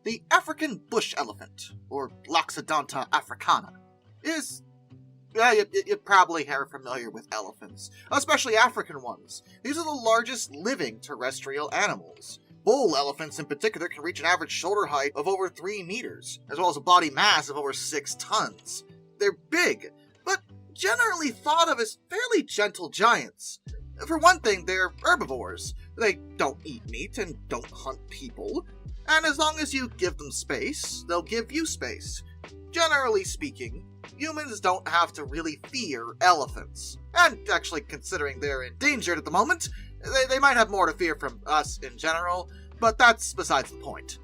The African bush elephant, or Loxodonta africana, is... you probably are familiar with elephants, especially African ones. These are the largest living terrestrial animals. Bull elephants in particular can reach an average shoulder height of over 3 meters, as well as a body mass of over 6 tons. They're big, but generally thought of as fairly gentle giants. For one thing, they're herbivores. They don't eat meat and don't hunt people. And as long as you give them space, they'll give you space. Generally speaking, humans don't have to really fear elephants. And actually, considering they're endangered at the moment, they might have more to fear from us in general, but that's besides the point.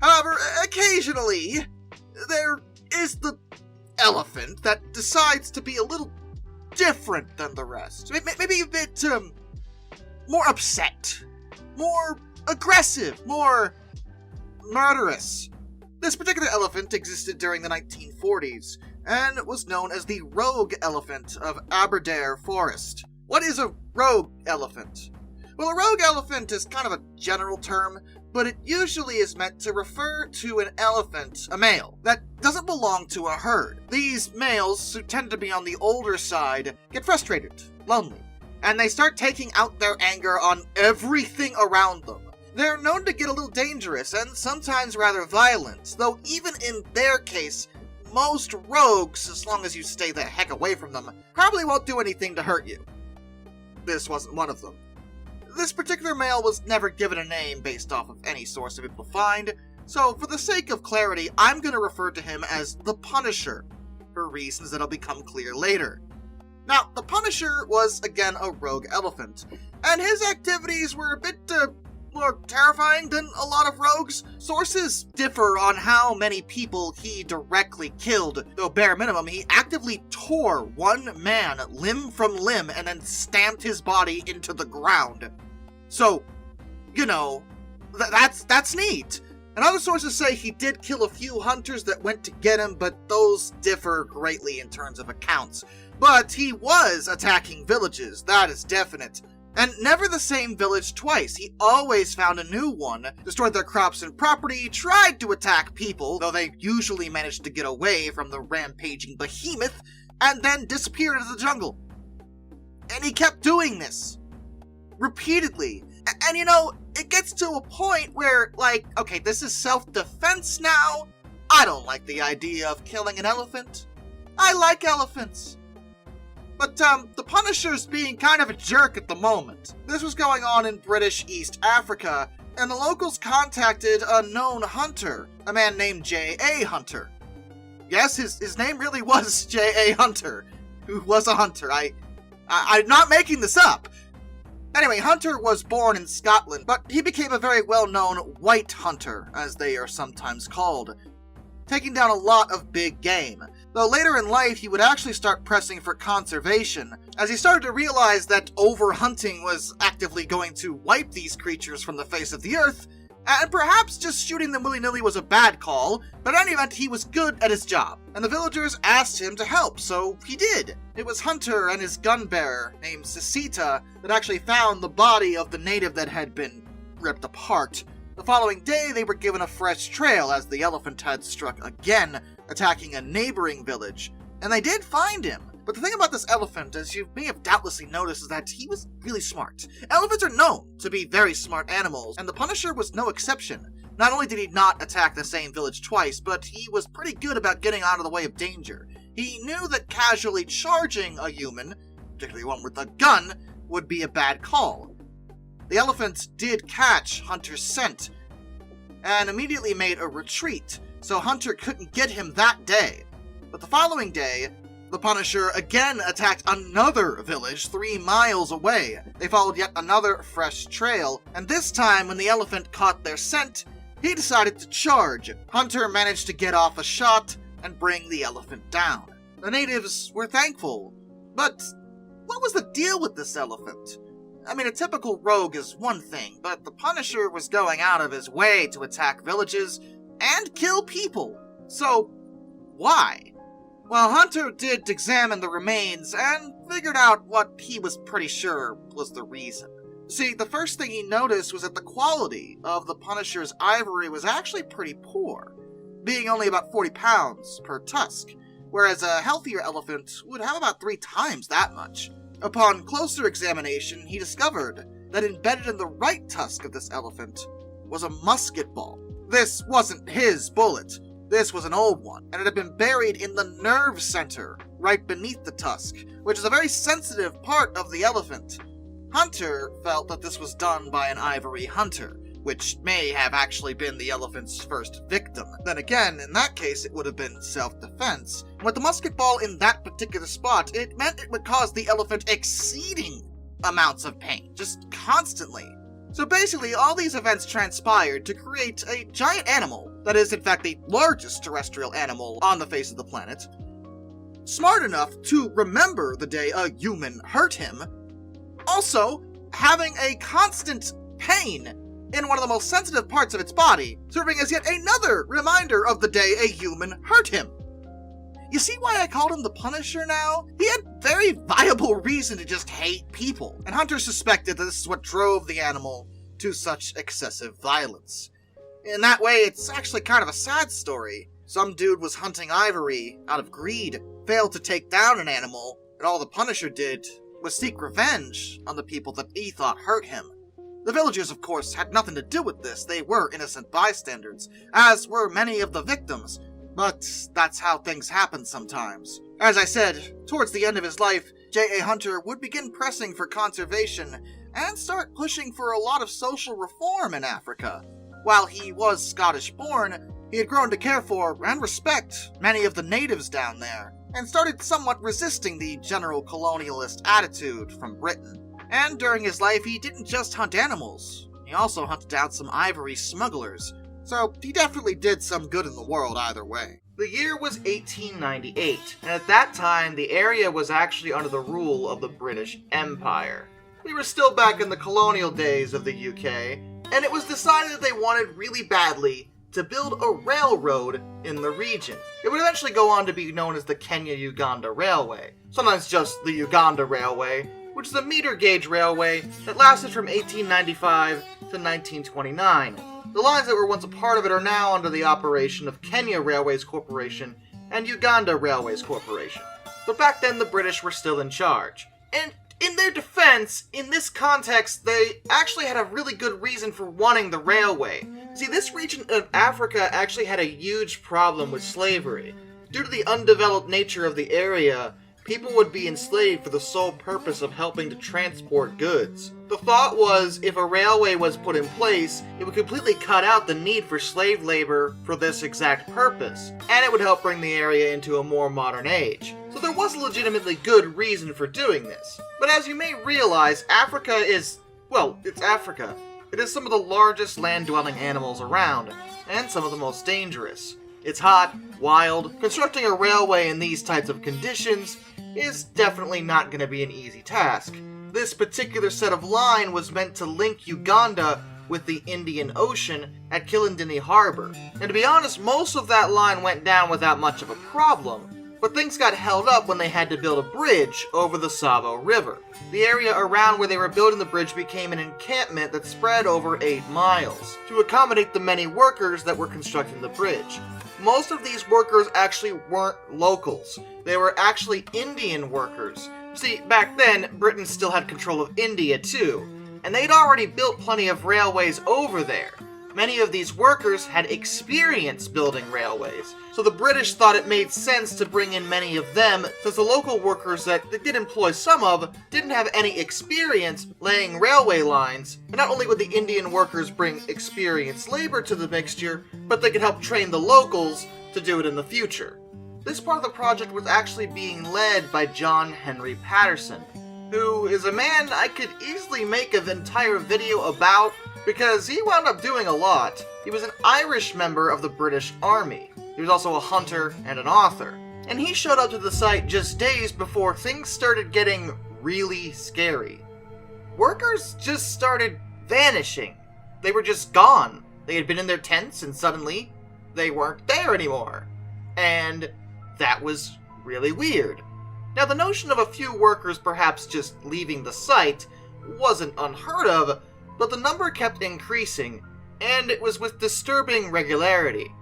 However, occasionally, there is the elephant that decides to be a little different than the rest. Maybe a bit, more upset, more aggressive, more murderous. This particular elephant existed during the 1940s, and was known as the rogue elephant of Aberdare Forest. What is a rogue elephant? Well, a rogue elephant is kind of a general term, but it usually is meant to refer to an elephant, a male, that doesn't belong to a herd. These males, who tend to be on the older side, get frustrated, lonely, and they start taking out their anger on everything around them. They're known to get a little dangerous and sometimes rather violent, though even in their case, most rogues, as long as you stay the heck away from them, probably won't do anything to hurt you. This wasn't one of them. This particular male was never given a name based off of any source of able to find, so for the sake of clarity, I'm going to refer to him as the Punisher, for reasons that'll become clear later. Now, the Punisher was, again, a rogue elephant, and his activities were a bit, more terrifying than a lot of rogues. Sources differ on how many people he directly killed, though bare minimum, he actively tore one man limb from limb and then stamped his body into the ground. So, you know, that's neat. And other sources say he did kill a few hunters that went to get him, but those differ greatly in terms of accounts. But he was attacking villages, that is definite. And never the same village twice. He always found a new one, destroyed their crops and property, tried to attack people, though they usually managed to get away from the rampaging behemoth, and then disappeared into the jungle. And he kept doing this. Repeatedly. And you know, it gets to a point where, like, okay, this is self-defense now. I don't like the idea of killing an elephant. I like elephants. But, the Punisher's being kind of a jerk at the moment. This was going on in British East Africa, and the locals contacted a known hunter, a man named J.A. Hunter. Yes, his name really was J.A. Hunter, who was a hunter. I'm not making this up. Anyway, Hunter was born in Scotland, but he became a very well-known white hunter, as they are sometimes called, taking down a lot of big game. Though later in life, he would actually start pressing for conservation, as he started to realize that overhunting was actively going to wipe these creatures from the face of the earth, and perhaps just shooting them willy-nilly was a bad call, but in any event, he was good at his job, and the villagers asked him to help, so he did. It was Hunter and his gun-bearer, named Sisita, that actually found the body of the native that had been ripped apart. The following day, they were given a fresh trail as the elephant had struck again, attacking a neighboring village. And they did find him. But the thing about this elephant, as you may have doubtlessly noticed, is that he was really smart. Elephants are known to be very smart animals, and the Punisher was no exception. Not only did he not attack the same village twice, but he was pretty good about getting out of the way of danger. He knew that casually charging a human, particularly one with a gun, would be a bad call. The elephant did catch Hunter's scent, and immediately made a retreat, so Hunter couldn't get him that day. But the following day, the Punisher again attacked another village 3 miles away. They followed yet another fresh trail, and this time when the elephant caught their scent, he decided to charge. Hunter managed to get off a shot and bring the elephant down. The natives were thankful, but what was the deal with this elephant? I mean, a typical rogue is one thing, but the Punisher was going out of his way to attack villages and kill people. So, why? Well, Hunter did examine the remains and figured out what he was pretty sure was the reason. See, the first thing he noticed was that the quality of the Punisher's ivory was actually pretty poor, being only about 40 pounds per tusk, whereas a healthier elephant would have about 3 times that much. Upon closer examination, he discovered that embedded in the right tusk of this elephant was a musket ball. This wasn't his bullet. This was an old one, and it had been buried in the nerve center, right beneath the tusk, which is a very sensitive part of the elephant. Hunter felt that this was done by an ivory hunter, which may have actually been the elephant's first victim. Then again, in that case, it would have been self-defense. With the musket ball in that particular spot, it meant it would cause the elephant exceeding amounts of pain, just constantly. So basically, all these events transpired to create a giant animal that is, in fact, the largest terrestrial animal on the face of the planet, smart enough to remember the day a human hurt him, also having a constant pain in one of the most sensitive parts of its body, serving as yet another reminder of the day a human hurt him. You see why I called him the Punisher now? He had very viable reason to just hate people, and Hunter suspected that this is what drove the animal to such excessive violence. In that way, it's actually kind of a sad story. Some dude was hunting ivory out of greed, failed to take down an animal, and all the Punisher did was seek revenge on the people that he thought hurt him. The villagers, of course, had nothing to do with this. They were innocent bystanders, as were many of the victims. But that's how things happen sometimes. As I said, towards the end of his life, J.A. Hunter would begin pressing for conservation and start pushing for a lot of social reform in Africa. While he was Scottish-born, he had grown to care for and respect many of the natives down there, and started somewhat resisting the general colonialist attitude from Britain. And during his life, he didn't just hunt animals, he also hunted down some ivory smugglers, so he definitely did some good in the world either way. The year was 1898, and at that time, the area was actually under the rule of the British Empire. We were still back in the colonial days of the UK, and it was decided that they wanted really badly to build a railroad in the region. It would eventually go on to be known as the Kenya-Uganda Railway, sometimes just the Uganda Railway, which is a meter gauge railway that lasted from 1895 to 1929. The lines that were once a part of it are now under the operation of Kenya Railways Corporation and Uganda Railways Corporation. But back then the British were still in charge. And in their defense, in this context, they actually had a really good reason for wanting the railway. See, this region of Africa actually had a huge problem with slavery. Due to the undeveloped nature of the area, people would be enslaved for the sole purpose of helping to transport goods. The thought was, if a railway was put in place, it would completely cut out the need for slave labor for this exact purpose, and it would help bring the area into a more modern age. So there was a legitimately good reason for doing this. But as you may realize, Africa is, well, it's Africa. It is some of the largest land-dwelling animals around, and some of the most dangerous. It's hot, wild. Constructing a railway in these types of conditions is definitely not going to be an easy task. This particular set of line was meant to link Uganda with the Indian Ocean at Kilindini Harbor. And to be honest, most of that line went down without much of a problem. But things got held up when they had to build a bridge over the Savo River. The area around where they were building the bridge became an encampment that spread over 8 miles to accommodate the many workers that were constructing the bridge. Most of these workers actually weren't locals. They were actually Indian workers. See, back then, Britain still had control of India too, and they'd already built plenty of railways over there. Many of these workers had experience building railways, so the British thought it made sense to bring in many of them, since the local workers that they did employ some of didn't have any experience laying railway lines. And not only would the Indian workers bring experienced labor to the mixture, but they could help train the locals to do it in the future. This part of the project was actually being led by John Henry Patterson, who is a man I could easily make an entire video about, because he wound up doing a lot. He was an Irish member of the British Army. He was also a hunter and an author. And he showed up to the site just days before things started getting really scary. Workers just started vanishing. They were just gone. They had been in their tents and suddenly they weren't there anymore. And that was really weird. Now, the notion of a few workers perhaps just leaving the site wasn't unheard of, but the number kept increasing, and it was with disturbing regularity.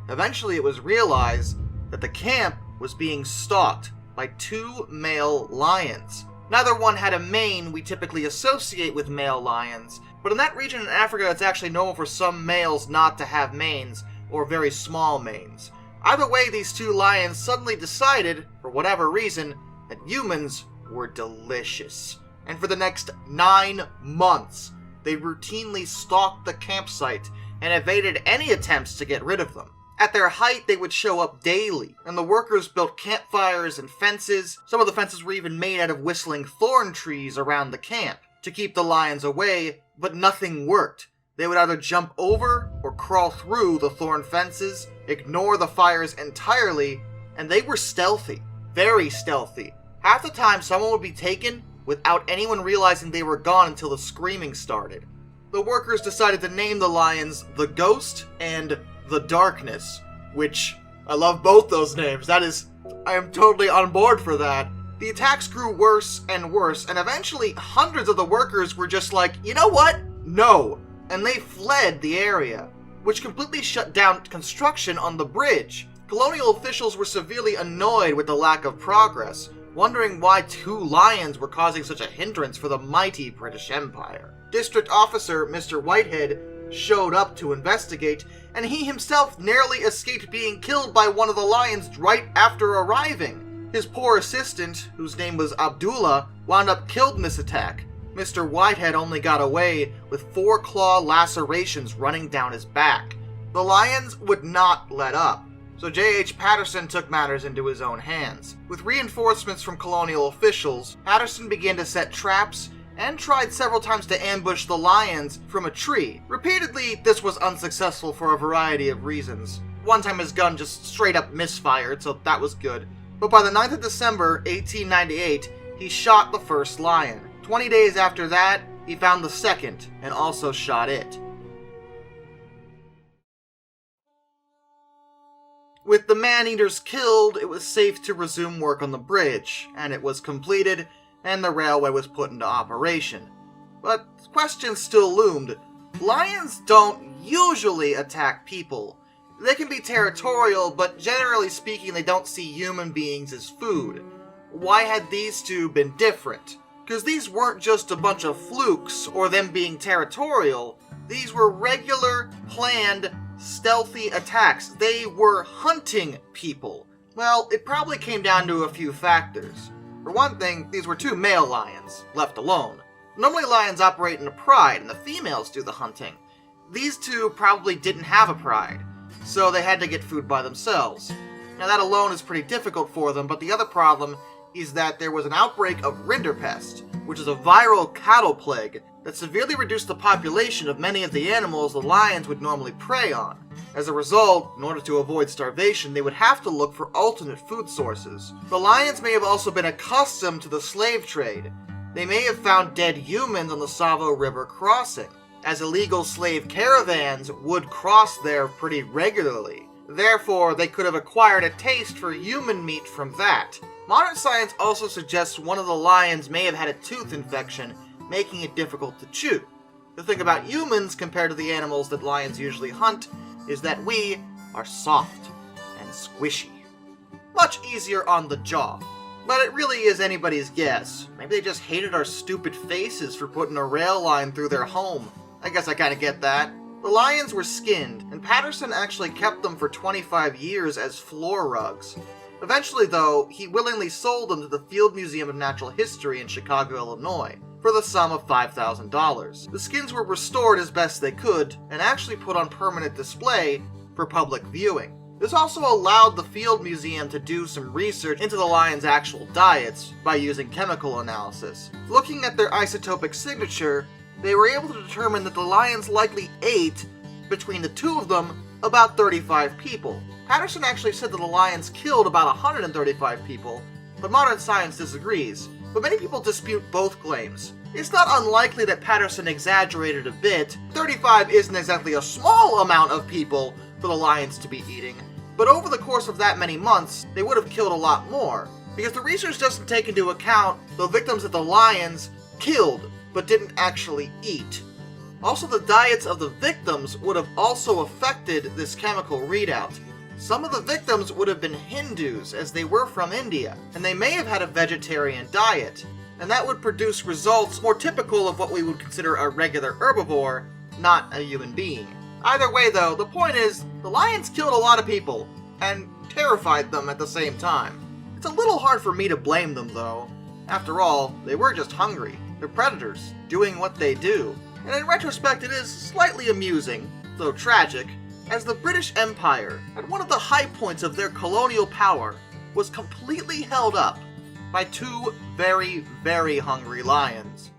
Eventually it was realized that the camp was being stalked by 2 male lions. Neither one had a mane we typically associate with male lions, but in that region in Africa it's actually normal for some males not to have manes, or very small manes. Either way, these 2 lions suddenly decided, for whatever reason, that humans were delicious. And for the next 9 months, they routinely stalked the campsite and evaded any attempts to get rid of them. At their height, they would show up daily, and the workers built campfires and fences. Some of the fences were even made out of whistling thorn trees around the camp to keep the lions away, but nothing worked. They would either jump over or crawl through the thorn fences, ignore the fires entirely, and they were stealthy. Very stealthy. Half the time, someone would be taken without anyone realizing they were gone until the screaming started. The workers decided to name the lions the Ghost and the Darkness, which I love both those names. I am totally on board for that. The attacks grew worse and worse, and eventually hundreds of the workers were just like, you know what? No. And they fled the area, which completely shut down construction on the bridge. Colonial officials were severely annoyed with the lack of progress, wondering why 2 lions were causing such a hindrance for the mighty British Empire. District Officer Mr. Whitehead showed up to investigate, and he himself narrowly escaped being killed by one of the lions right after arriving. His poor assistant, whose name was Abdullah, wound up killed in this attack. Mr. Whitehead only got away with 4 claw lacerations running down his back. The lions would not let up, so J.H. Patterson took matters into his own hands. With reinforcements from colonial officials, Patterson began to set traps and tried several times to ambush the lions from a tree. Repeatedly, this was unsuccessful for a variety of reasons. One time his gun just straight up misfired, so that was good. But by the 9th of December, 1898, he shot the first lion. 20 days after that, he found the second, and also shot it. With the man-eaters killed, it was safe to resume work on the bridge, and it was completed, and the railway was put into operation. But questions still loomed. Lions don't usually attack people. They can be territorial, but generally speaking, they don't see human beings as food. Why had these 2 been different? Because these weren't just a bunch of flukes or them being territorial. These were regular, planned, stealthy attacks. They were hunting people. Well, it probably came down to a few factors. For one thing, these were 2 male lions, left alone. Normally lions operate in a pride, and the females do the hunting. These 2 probably didn't have a pride, so they had to get food by themselves. Now that alone is pretty difficult for them, but the other problem is that there was an outbreak of rinderpest, which is a viral cattle plague that severely reduced the population of many of the animals the lions would normally prey on. As a result, in order to avoid starvation, they would have to look for alternate food sources. The lions may have also been accustomed to the slave trade. They may have found dead humans on the Savo River crossing, as illegal slave caravans would cross there pretty regularly. Therefore, they could have acquired a taste for human meat from that. Modern science also suggests one of the lions may have had a tooth infection, making it difficult to chew. The thing about humans compared to the animals that lions usually hunt is that we are soft and squishy. Much easier on the jaw. But it really is anybody's guess. Maybe they just hated our stupid faces for putting a rail line through their home. I guess I kinda get that. The lions were skinned, and Patterson actually kept them for 25 years as floor rugs. Eventually, though, he willingly sold them to the Field Museum of Natural History in Chicago, Illinois, for the sum of $5,000. The skins were restored as best they could, and actually put on permanent display for public viewing. This also allowed the Field Museum to do some research into the lions' actual diets by using chemical analysis. Looking at their isotopic signature, they were able to determine that the lions likely ate, between the 2 of them, about 35 people. Patterson actually said that the lions killed about 135 people, but modern science disagrees. But many people dispute both claims. It's not unlikely that Patterson exaggerated a bit. 35 isn't exactly a small amount of people for the lions to be eating, but over the course of that many months, they would have killed a lot more, because the research doesn't take into account the victims that the lions killed but didn't actually eat. Also, the diets of the victims would have also affected this chemical readout. Some of the victims would have been Hindus, as they were from India, and they may have had a vegetarian diet, and that would produce results more typical of what we would consider a regular herbivore, not a human being. Either way, though, the point is, the lions killed a lot of people, and terrified them at the same time. It's a little hard for me to blame them, though. After all, they were just hungry. They're predators, doing what they do. And in retrospect, it is slightly amusing, though tragic, as the British Empire, at one of the high points of their colonial power, was completely held up by two very, very hungry lions.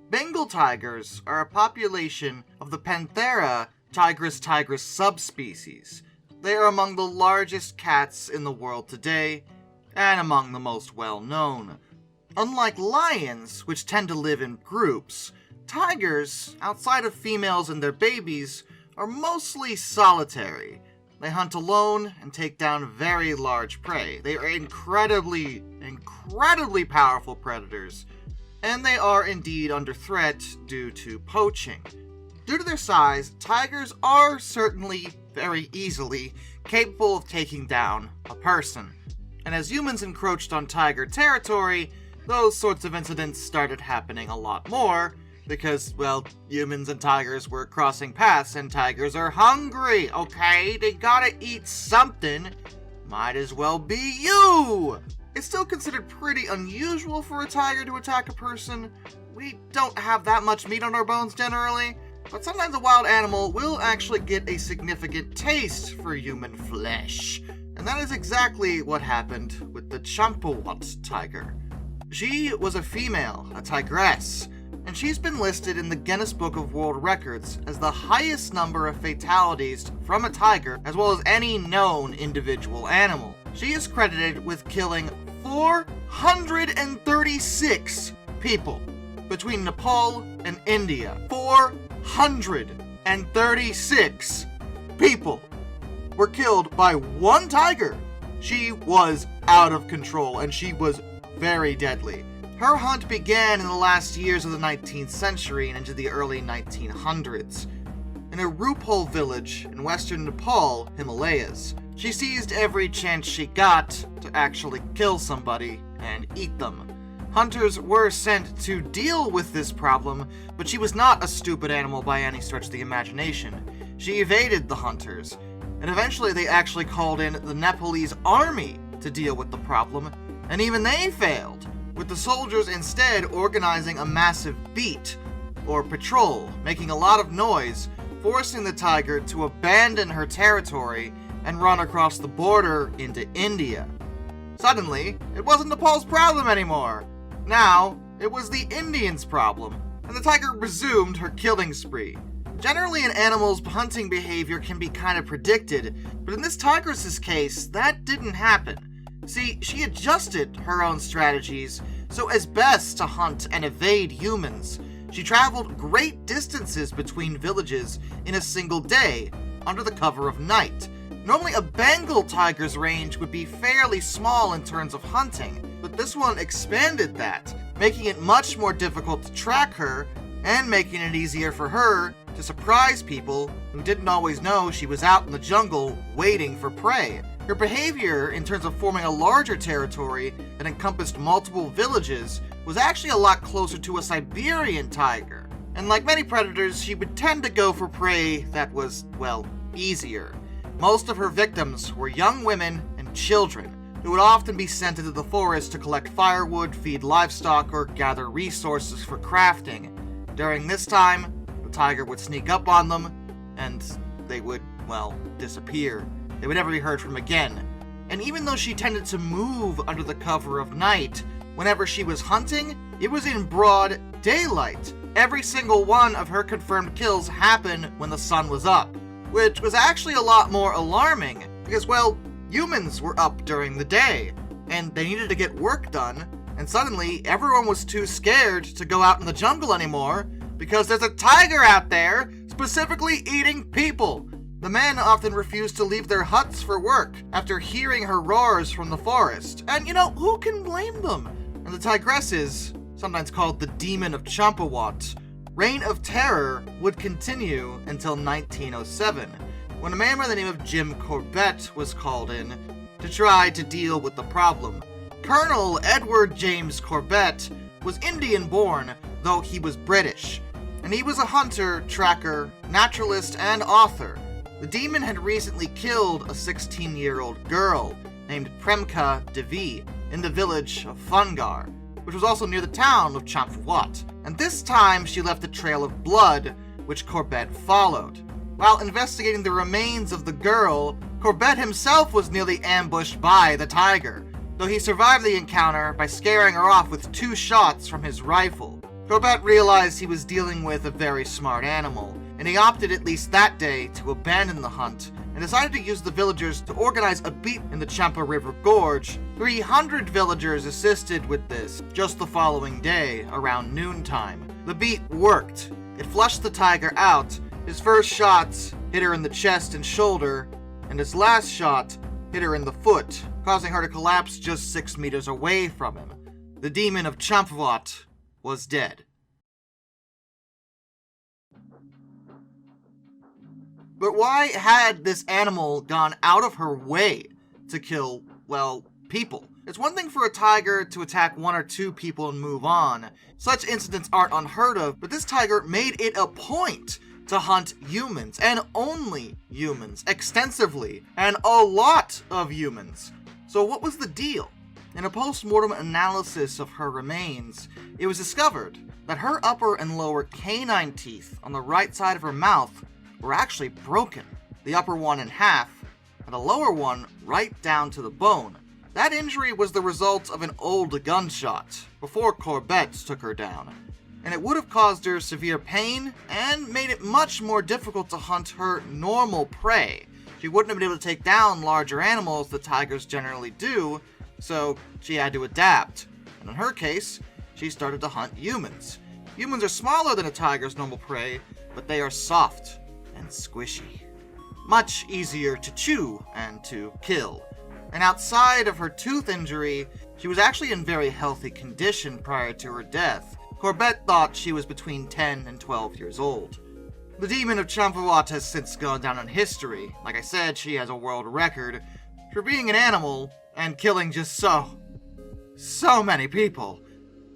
Bengal tigers are a population of the Panthera tigris subspecies. They are among the largest cats in the world today, and among the most well-known. Unlike lions, which tend to live in groups, tigers, outside of females and their babies, are mostly solitary. They hunt alone and take down very large prey. They are incredibly powerful predators, and they are indeed under threat due to poaching. Due to their size, tigers are certainly very easily capable of taking down a person. And as humans encroached on tiger territory, those sorts of incidents started happening a lot more, because, well, humans and tigers were crossing paths, and tigers are hungry, okay? They gotta eat something. Might as well be you! It's still considered pretty unusual for a tiger to attack a person. We don't have that much meat on our bones generally, but sometimes a wild animal will actually get a significant taste for human flesh. And that is exactly what happened with the Champawat tiger. She was a female, a tigress, and she's been listed in the Guinness Book of World Records as the highest number of fatalities from a tiger, as well as any known individual animal. She is credited with killing 436 people between Nepal and India. 436 people were killed by one tiger. She was out of control, and she was very deadly. Her hunt began in the last years of the 19th century and into the early 1900s. In a Rupal village in western Nepal, Himalayas, she seized every chance she got to actually kill somebody and eat them. Hunters were sent to deal with this problem, but she was not a stupid animal by any stretch of the imagination. She evaded the hunters, and eventually they actually called in the Nepalese army to deal with the problem, and even they failed, with the soldiers instead organizing a massive beat, or patrol, making a lot of noise, forcing the tiger to abandon her territory and run across the border into India. Suddenly, it wasn't Nepal's problem anymore. Now, it was the Indians' problem, and the tiger resumed her killing spree. Generally, an animal's hunting behavior can be kind of predicted, but in this tigress's case, that didn't happen. See, she adjusted her own strategies so as best to hunt and evade humans. She traveled great distances between villages in a single day, under the cover of night. Normally, a Bengal tiger's range would be fairly small in terms of hunting, but this one expanded that, making it much more difficult to track her, and making it easier for her to surprise people who didn't always know she was out in the jungle waiting for prey. Her behavior, in terms of forming a larger territory that encompassed multiple villages, was actually a lot closer to a Siberian tiger. And like many predators, she would tend to go for prey that was, well, easier. Most of her victims were young women and children, who would often be sent into the forest to collect firewood, feed livestock, or gather resources for crafting. During this time, the tiger would sneak up on them, and they would, well, disappear. They would never be heard from again. And even though she tended to move under the cover of night, whenever she was hunting, it was in broad daylight. Every single one of her confirmed kills happened when the sun was up, which was actually a lot more alarming, because, well, humans were up during the day, and they needed to get work done, and suddenly everyone was too scared to go out in the jungle anymore, because there's a tiger out there specifically eating people. The men often refused to leave their huts for work after hearing her roars from the forest. And, who can blame them? And the tigresses sometimes called the Demon of Chot, reign of terror would continue until 1907, when a man by the name of Jim Corbett was called in to try to deal with the problem. Colonel Edward James Corbett was Indian-born, though he was British, and he was a hunter, tracker, naturalist, and author. The demon had recently killed a 16-year-old girl named Premka Devi in the village of Fungar, which was also near the town of Champawat, and this time she left a trail of blood, which Corbett followed. While investigating the remains of the girl, Corbett himself was nearly ambushed by the tiger, though he survived the encounter by scaring her off with 2 shots from his rifle. Corbett realized he was dealing with a very smart animal, and he opted at least that day to abandon the hunt and decided to use the villagers to organize a beat in the Champa River Gorge. 300 villagers assisted with this just the following day, around noontime. The beat worked. It flushed the tiger out. His first shots hit her in the chest and shoulder, and his last shot hit her in the foot, causing her to collapse just 6 meters away from him. The Demon of Champawat was dead. But why had this animal gone out of her way to kill, well, people? It's one thing for a tiger to attack 1 or 2 people and move on. Such incidents aren't unheard of, but this tiger made it a point to hunt humans, and only humans, extensively, and a lot of humans. So what was the deal? In a post-mortem analysis of her remains, it was discovered that her upper and lower canine teeth on the right side of her mouth were actually broken. The upper one in half, and the lower one right down to the bone. That injury was the result of an old gunshot, before Corbett took her down, and it would have caused her severe pain and made it much more difficult to hunt her normal prey. She wouldn't have been able to take down larger animals that tigers generally do, so she had to adapt. And in her case, she started to hunt humans. Humans are smaller than a tiger's normal prey, but they are soft and squishy. Much easier to chew and to kill. And outside of her tooth injury, she was actually in very healthy condition prior to her death. Corbett thought she was between 10 and 12 years old. The Demon of Champawat has since gone down in history. Like I said, she has a world record for being an animal and killing just so many people.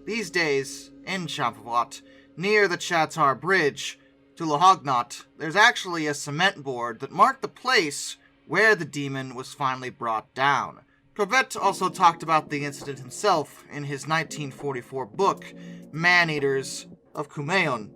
These days, in Champawat, near the Chatar Bridge to Lohognot, there's actually a cement board that marked the place where the demon was finally brought down. Corbett also talked about the incident himself in his 1944 book, Man-Eaters of Kumaon.